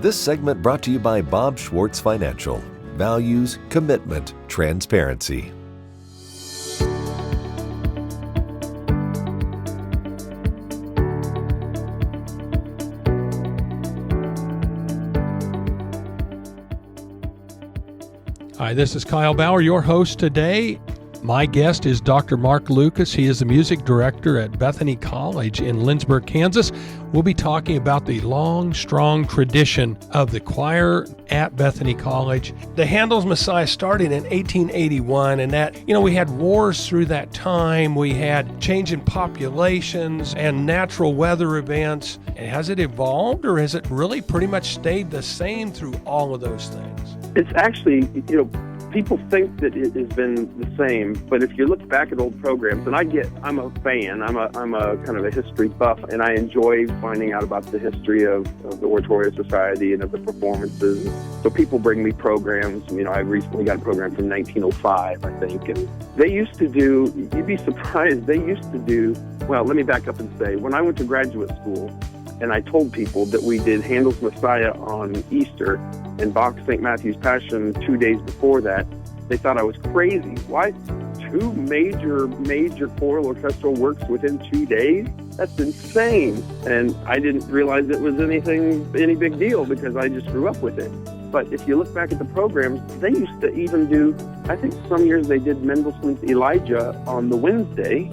This segment brought to you by Bob Schwartz Financial. Values, commitment, transparency. Hi, this is Kyle Bauer, your host today. My guest is Dr. Mark Lucas. He is the music director at Bethany College in Lynchburg, Kansas. We'll be talking about the long, strong tradition of the choir at Bethany College. The Handel's Messiah started in 1881, and that, we had wars through that time. We had change in populations and natural weather events. And has it evolved, or has it really pretty much stayed the same through all of those things? It's actually, people think that it has been the same, but if you look back at old programs, and I'm a fan, I'm a kind of a history buff, and I enjoy finding out about the history of the Oratorio Society and of the performances. So people bring me programs. I recently got a program from 1905, I think, and they used to do, you'd be surprised, well, let me back up and say, when I went to graduate school, and I told people that we did Handel's Messiah on Easter and Bach's St. Matthew's Passion 2 days before that, they thought I was crazy. Why? 2 major choral orchestral works within 2 days? That's insane. And I didn't realize it was any big deal because I just grew up with it. But if you look back at the programs, they used to even do, I think some years they did Mendelssohn's Elijah on the Wednesday.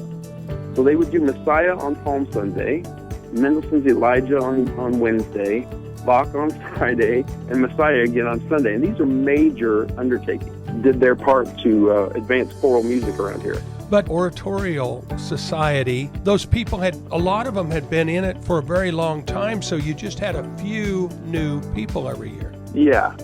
So they would do Messiah on Palm Sunday, Mendelssohn's Elijah on Wednesday, Bach on Friday, and Messiah again on Sunday. And these are major undertakings. Did their part to advance choral music around here. But Oratorio Society, those people a lot of them had been in it for a very long time, so you just had a few new people every year. Yeah,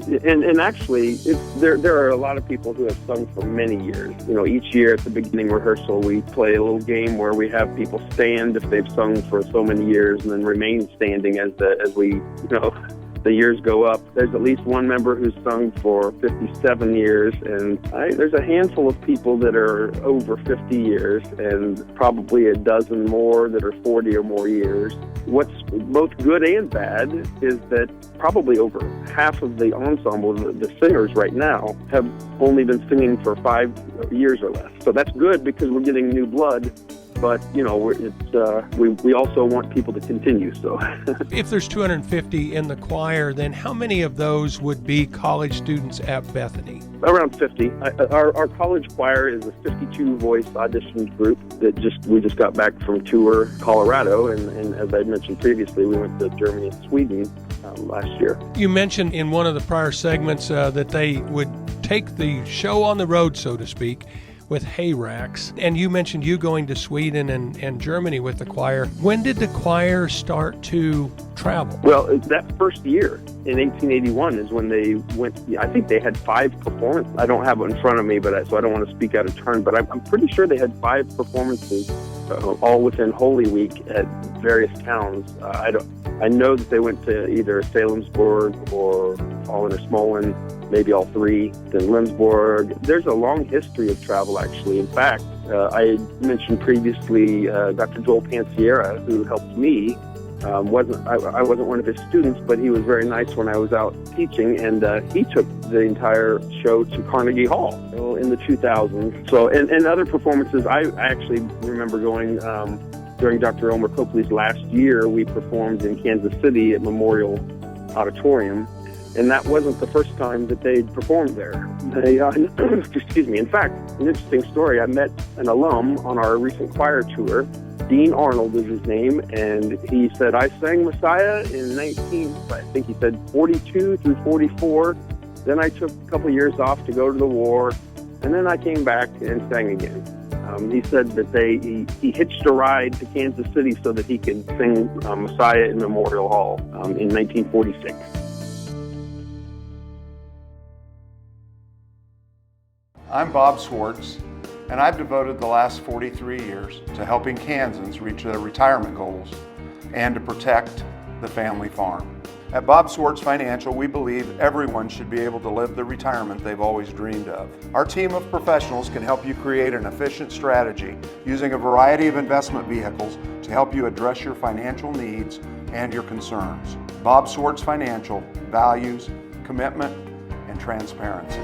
and actually, there are a lot of people who have sung for many years. Each year at the beginning rehearsal, we play a little game where we have people stand if they've sung for so many years, and then remain standing as we the years go up. There's at least one member who's sung for 57 years, and there's a handful of people that are over 50 years, and probably a dozen more that are 40 or more years. What's both good and bad is that probably over half of the ensemble, the singers right now, have only been singing for 5 years or less. So that's good because we're getting new blood. But, we also want people to continue. So, if there's 250 in the choir, then how many of those would be college students at Bethany? Around 50. Our college choir is a 52-voice audition group that we just got back from tour Colorado. And as I mentioned previously, we went to Germany and Sweden last year. You mentioned in one of the prior segments that they would take the show on the road, so to speak, with hay racks. And you mentioned you going to Sweden and Germany with the choir. When did the choir start to travel? Well, that first year in 1881 is when they went. I think they had 5 performances. I don't have it in front of me, so I don't want to speak out of turn, but I'm pretty sure they had 5 performances all within Holy Week at various towns. I know that they went to either Salemsburg or Fallen or Smolin, maybe all 3, then Lindsborg. There's a long history of travel, actually. In fact, I mentioned previously Dr. Joel Pansiera, who helped me. I wasn't one of his students, but he was very nice when I was out teaching, and he took the entire show to Carnegie Hall in the 2000s. So, and other performances, I actually remember going during Dr. Elmer Copley's last year. We performed in Kansas City at Memorial Auditorium, and that wasn't the first time that they'd performed there. Excuse me. In fact, an interesting story, I met an alum on our recent choir tour. Dean Arnold is his name, and he said, I sang Messiah in 42 through 44. Then I took a couple years off to go to the war, and then I came back and sang again. He said that he hitched a ride to Kansas City so that he could sing Messiah in Memorial Hall in 1946. I'm Bob Schwartz, and I've devoted the last 43 years to helping Kansans reach their retirement goals and to protect the family farm. At Bob Schwartz Financial, we believe everyone should be able to live the retirement they've always dreamed of. Our team of professionals can help you create an efficient strategy using a variety of investment vehicles to help you address your financial needs and your concerns. Bob Swartz Financial, values, commitment, and transparency.